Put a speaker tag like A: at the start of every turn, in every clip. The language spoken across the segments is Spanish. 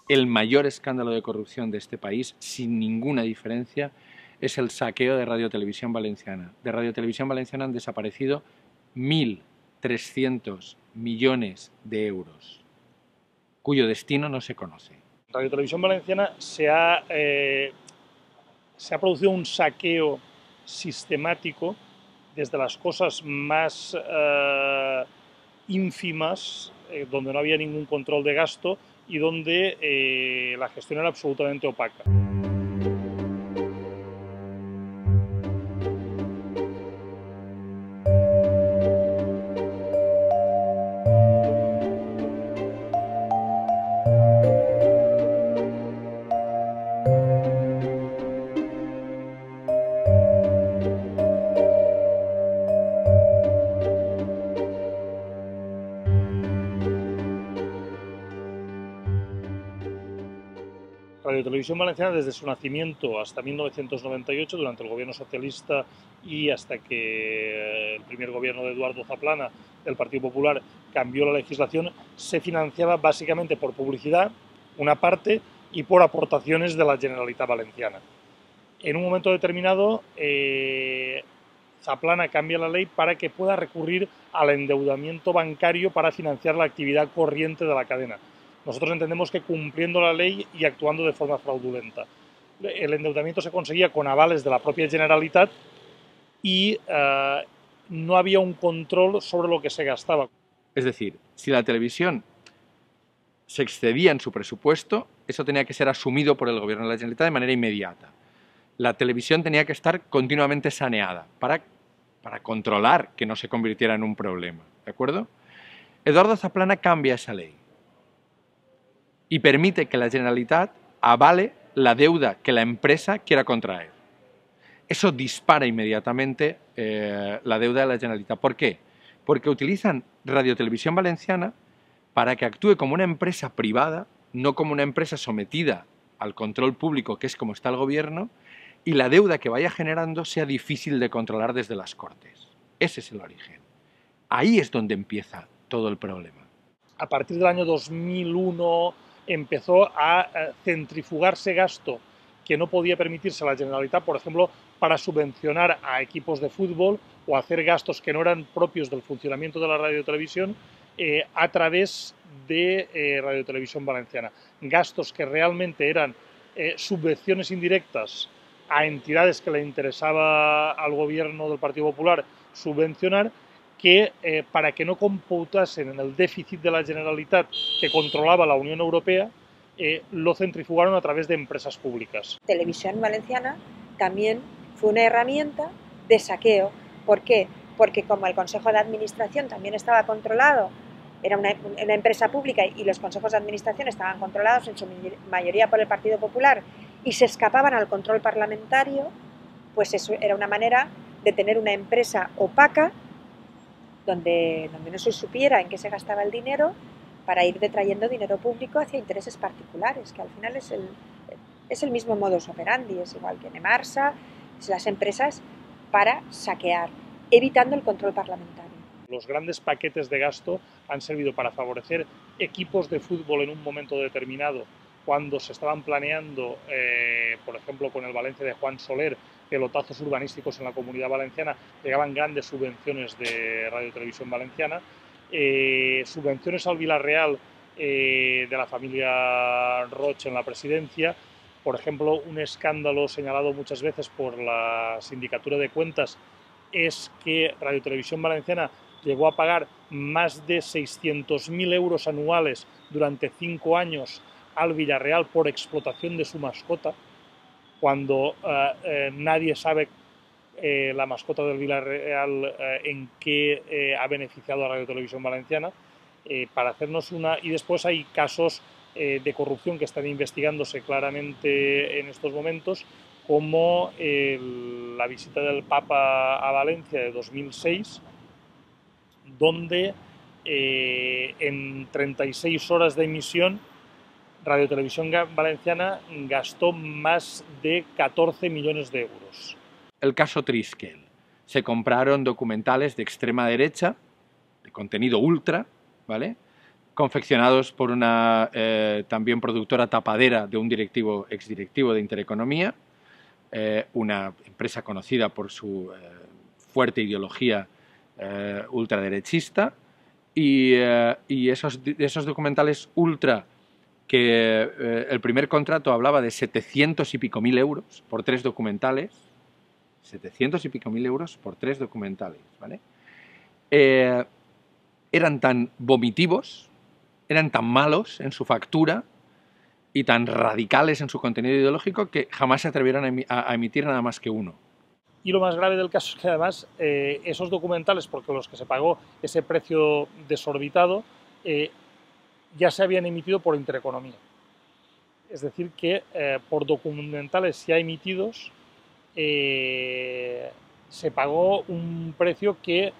A: el mayor escándalo de corrupción de este país, sin ninguna diferencia, es el saqueo de Radio Televisión Valenciana. De Radio Televisión Valenciana han desaparecido 1.300 millones de euros, cuyo destino no se conoce.
B: Radio Televisión Valenciana se ha producido un saqueo sistemático desde las cosas más ínfimas, donde no había ningún control de gasto y donde la gestión era absolutamente opaca. Radio Televisión Valenciana, desde su nacimiento hasta 1998, durante el gobierno socialista y hasta que el primer gobierno de Eduardo Zaplana, del Partido Popular, cambió la legislación, se financiaba básicamente por publicidad, una parte, y por aportaciones de la Generalitat Valenciana. En un momento determinado, Zaplana cambia la ley para que pueda recurrir al endeudamiento bancario para financiar la actividad corriente de la cadena. Nosotros entendemos que cumpliendo la ley y actuando de forma fraudulenta. El endeudamiento se conseguía con avales de la propia Generalitat y no había un control sobre lo que se gastaba.
A: Es decir, si la televisión se excedía en su presupuesto, eso tenía que ser asumido por el gobierno de la Generalitat de manera inmediata. La televisión tenía que estar continuamente saneada para controlar que no se convirtiera en un problema, ¿de acuerdo? Eduardo Zaplana cambia esa ley y permite que la Generalitat avale la deuda que la empresa quiera contraer. Eso dispara inmediatamente la deuda de la Generalitat. ¿Por qué? Porque utilizan Radio Televisión Valenciana para que actúe como una empresa privada, no como una empresa sometida al control público, que es como está el gobierno, y la deuda que vaya generando sea difícil de controlar desde las Cortes. Ese es el origen. Ahí es donde empieza todo el problema.
B: A partir del año 2001 empezó a centrifugarse gasto que no podía permitirse la Generalitat, por ejemplo, para subvencionar a equipos de fútbol o hacer gastos que no eran propios del funcionamiento de la radiotelevisión a través de Radio Televisión Valenciana. Gastos que realmente eran subvenciones indirectas a entidades que le interesaba al gobierno del Partido Popular subvencionar, que para que no computasen en el déficit de la Generalitat que controlaba la Unión Europea, lo centrifugaron a través de empresas públicas.
C: Televisión Valenciana también fue una herramienta de saqueo. ¿Por qué? Porque como el Consejo de Administración también estaba controlado, era una empresa pública y los consejos de administración estaban controlados en su mayoría por el Partido Popular y se escapaban al control parlamentario, pues eso era una manera de tener una empresa opaca donde no se supiera en qué se gastaba el dinero para ir detrayendo dinero público hacia intereses particulares, que al final es el mismo modus operandi, es igual que en Emarsa, es las empresas para saquear, evitando el control parlamentario.
B: Los grandes paquetes de gasto han servido para favorecer equipos de fútbol en un momento determinado, cuando se estaban planeando, por ejemplo, con el Valencia de Juan Soler, pelotazos urbanísticos en la Comunidad Valenciana, llegaban grandes subvenciones de Radio Televisión Valenciana, subvenciones al Villarreal de la familia Roig en la presidencia. Por ejemplo, un escándalo señalado muchas veces por la Sindicatura de Cuentas es que Radio Televisión Valenciana llegó a pagar más de 600.000 euros anuales durante 5 años al Villarreal por explotación de su mascota, cuando nadie sabe la mascota del Villarreal en qué ha beneficiado a Radio Televisión Valenciana. Para hacernos una... Y después hay casos de corrupción que están investigándose claramente en estos momentos, como la visita del Papa a Valencia de 2006, donde en 36 horas de emisión Radio Televisión Valenciana gastó más de 14 millones de euros.
A: El caso Triskel. Se compraron documentales de extrema derecha, de contenido ultra, ¿vale?, confeccionados por una también productora tapadera de un exdirectivo de Intereconomía, una empresa conocida por su fuerte ideología ultraderechista, y esos documentales ultra, que el primer contrato hablaba de 700 y pico mil euros por 3 documentales, 700 y pico mil euros por 3 documentales, ¿vale? Eran tan vomitivos, eran tan malos en su factura y tan radicales en su contenido ideológico que jamás se atrevieron a emitir nada más que uno.
B: Y lo más grave del caso es que además esos documentales, porque los que se pagó ese precio desorbitado, ya se habían emitido por Intereconomía. Es decir, que por documentales ya emitidos se pagó un precio que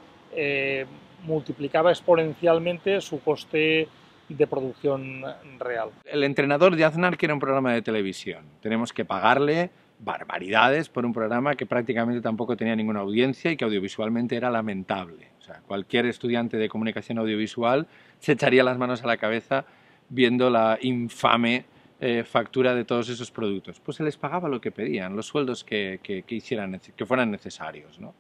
B: multiplicaba exponencialmente su coste de producción real.
A: El entrenador de Aznar quiere un programa de televisión. Tenemos que pagarle barbaridades por un programa que prácticamente tampoco tenía ninguna audiencia y que audiovisualmente era lamentable. O sea, cualquier estudiante de comunicación audiovisual se echaría las manos a la cabeza viendo la infame factura de todos esos productos. Pues se les pagaba lo que pedían, los sueldos que fueran necesarios, ¿no?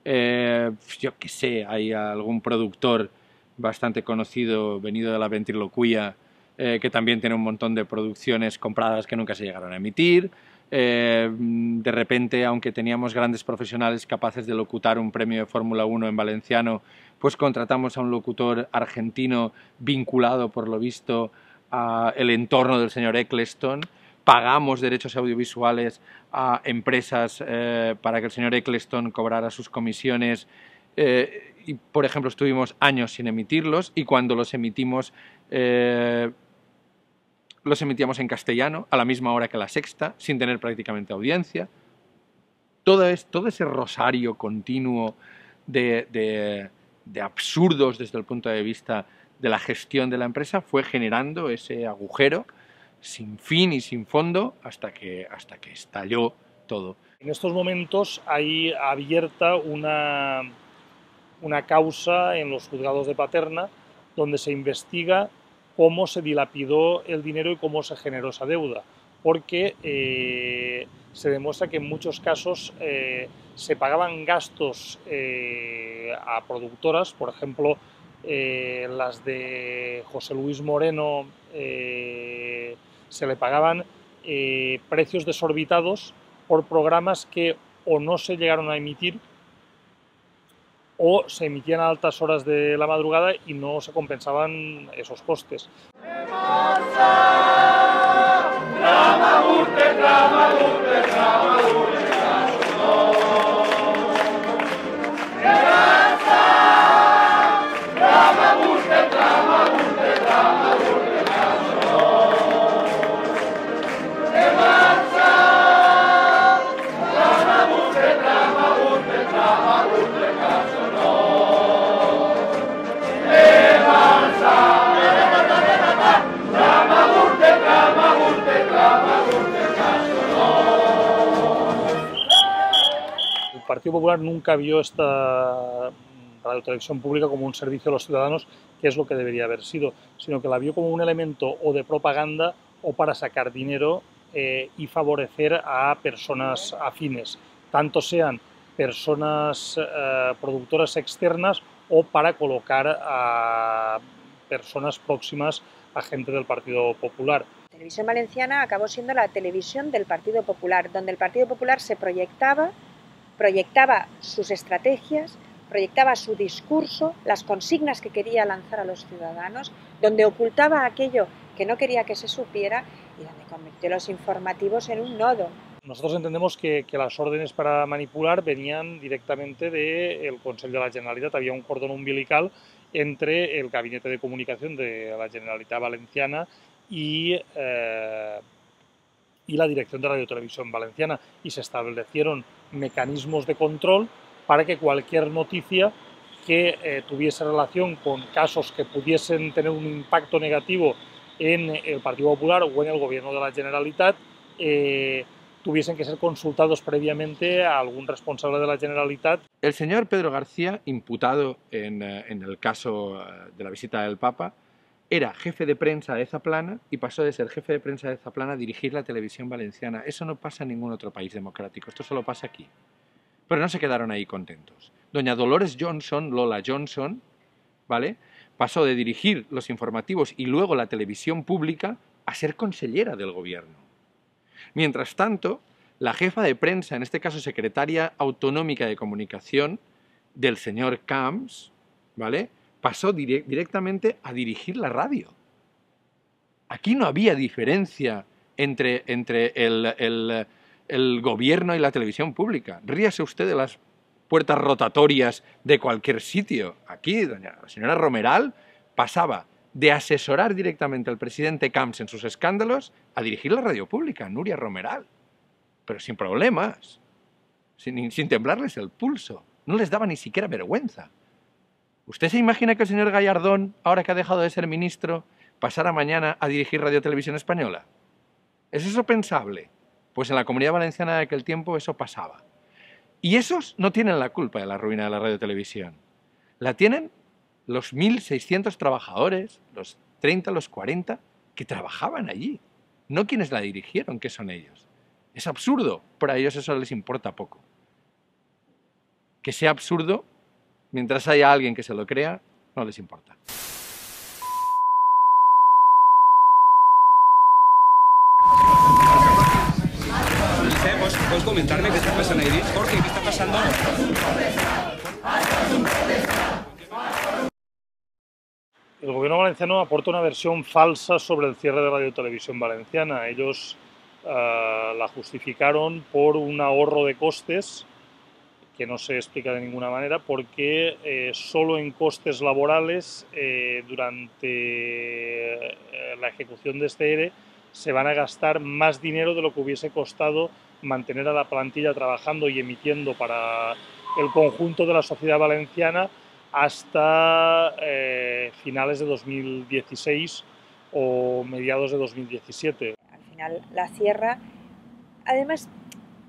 A: Yo qué sé, hay algún productor bastante conocido, venido de la ventriloquía, que también tiene un montón de producciones compradas que nunca se llegaron a emitir. De repente, aunque teníamos grandes profesionales capaces de locutar un premio de Fórmula 1 en valenciano, pues contratamos a un locutor argentino vinculado, por lo visto, al entorno del señor Eccleston. Pagamos derechos audiovisuales a empresas para que el señor Eccleston cobrara sus comisiones y, por ejemplo, estuvimos años sin emitirlos, y cuando los emitimos los emitíamos en castellano a la misma hora que La Sexta, sin tener prácticamente audiencia. Todo ese rosario continuo de absurdos desde el punto de vista de la gestión de la empresa fue generando ese agujero sin fin y sin fondo hasta que estalló todo.
B: En estos momentos hay abierta una causa en los juzgados de Paterna donde se investiga cómo se dilapidó el dinero y cómo se generó esa deuda, porque se demuestra que en muchos casos se pagaban gastos a productoras, por ejemplo, las de José Luis Moreno, se le pagaban precios desorbitados por programas que o no se llegaron a emitir o se emitían a altas horas de la madrugada y no se compensaban esos costes. El Partido Popular nunca vio esta radiotelevisión pública como un servicio a los ciudadanos, que es lo que debería haber sido, sino que la vio como un elemento o de propaganda o para sacar dinero y favorecer a personas afines, tanto sean personas productoras externas o para colocar a personas próximas a gente del Partido Popular.
C: La Televisión Valenciana acabó siendo la televisión del Partido Popular, donde el Partido Popular se proyectaba sus estrategias, proyectaba su discurso, las consignas que quería lanzar a los ciudadanos, donde ocultaba aquello que no quería que se supiera y donde convirtió los informativos en un nodo.
B: Nosotros entendemos que las órdenes para manipular venían directamente del Consell de la Generalitat. Había un cordón umbilical entre el Gabinete de Comunicación de la Generalitat Valenciana y la Dirección de Radio Televisión Valenciana, y se establecieron mecanismos de control para que cualquier noticia que tuviese relación con casos que pudiesen tener un impacto negativo en el Partido Popular o en el Gobierno de la Generalitat tuviesen que ser consultados previamente a algún responsable de la Generalitat.
A: El señor Pedro García, imputado en el caso de la visita del Papa, era jefe de prensa de Zaplana y pasó de ser jefe de prensa de Zaplana a dirigir la televisión valenciana. Eso no pasa en ningún otro país democrático, esto solo pasa aquí. Pero no se quedaron ahí contentos. Doña Dolores Johnson, Lola Johnson, ¿vale?, pasó de dirigir los informativos y luego la televisión pública a ser consellera del gobierno. Mientras tanto, la jefa de prensa, en este caso secretaria autonómica de comunicación del señor Camps, ¿vale?, pasó directamente a dirigir la radio. Aquí no había diferencia entre el gobierno y la televisión pública. Ríase usted de las puertas rotatorias de cualquier sitio. Aquí, la señora Romeral pasaba de asesorar directamente al presidente Camps en sus escándalos a dirigir la radio pública, Nuria Romeral. Pero sin problemas, sin temblarles el pulso. No les daba ni siquiera vergüenza. ¿Usted se imagina que el señor Gallardón, ahora que ha dejado de ser ministro, pasara mañana a dirigir Radio Televisión Española? ¿Es eso pensable? Pues en la Comunidad Valenciana de aquel tiempo eso pasaba. Y esos no tienen la culpa de la ruina de la Radio Televisión. La tienen los 1.600 trabajadores, los 30, los 40, que trabajaban allí. No quienes la dirigieron, que son ellos. Es absurdo, pero a ellos eso les importa poco. Que sea absurdo, mientras haya alguien que se lo crea, no les importa.
D: ¿Puedes comentarme qué está pasando ahí? Jorge, ¿qué está pasando?
B: El gobierno valenciano aporta una versión falsa sobre el cierre de Radio Televisión Valenciana. Ellos la justificaron por un ahorro de costes que no se explica de ninguna manera, porque solo en costes laborales durante la ejecución de este ERE se van a gastar más dinero de lo que hubiese costado mantener a la plantilla trabajando y emitiendo para el conjunto de la sociedad valenciana hasta finales de 2016 o mediados de 2017.
C: Al final la cierra, además,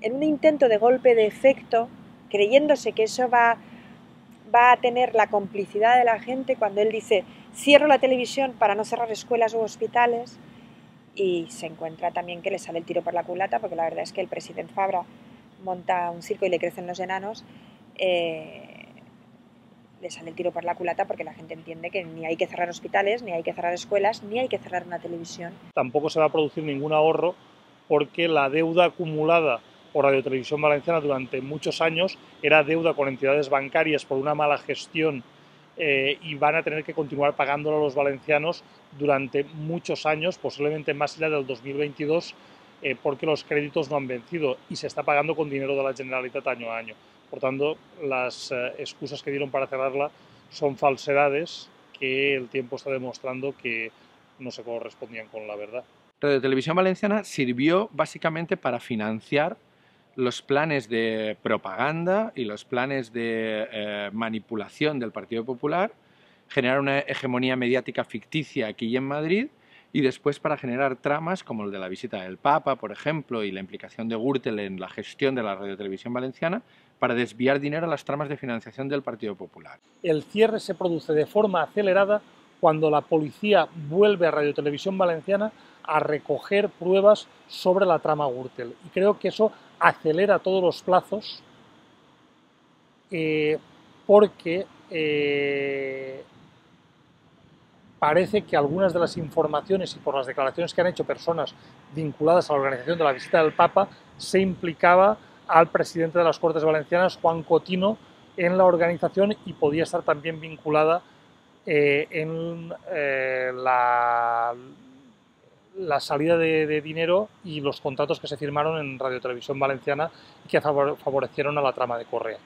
C: en un intento de golpe de efecto, creyéndose que eso va a tener la complicidad de la gente, cuando él dice cierro la televisión para no cerrar escuelas u hospitales, y se encuentra también que le sale el tiro por la culata, porque la verdad es que el presidente Fabra monta un circo y le crecen los enanos, le sale el tiro por la culata porque la gente entiende que ni hay que cerrar hospitales, ni hay que cerrar escuelas, ni hay que cerrar una televisión.
B: Tampoco se va a producir ningún ahorro porque la deuda acumulada por Radio Televisión Valenciana durante muchos años era deuda con entidades bancarias por una mala gestión y van a tener que continuar pagándolo a los valencianos durante muchos años, posiblemente más allá del 2022, porque los créditos no han vencido y se está pagando con dinero de la Generalitat año a año. Por tanto, las excusas que dieron para cerrarla son falsedades que el tiempo está demostrando que no se correspondían con la verdad.
A: Radio Televisión Valenciana sirvió básicamente para financiar los planes de propaganda y los planes de manipulación del Partido Popular, generar una hegemonía mediática ficticia aquí y en Madrid, y después para generar tramas como el de la visita del Papa, por ejemplo, y la implicación de Gürtel en la gestión de la Radio Televisión Valenciana, para desviar dinero a las tramas de financiación del Partido Popular.
B: El cierre se produce de forma acelerada cuando la policía vuelve a Radio Televisión Valenciana a recoger pruebas sobre la trama Gürtel. Y creo que eso acelera todos los plazos porque parece que algunas de las informaciones y por las declaraciones que han hecho personas vinculadas a la organización de la visita del Papa se implicaba al presidente de las Cortes Valencianas, Juan Cotino, en la organización y podía estar también vinculada en la salida de dinero y los contratos que se firmaron en Radio Televisión Valenciana que favorecieron a la trama de Correa.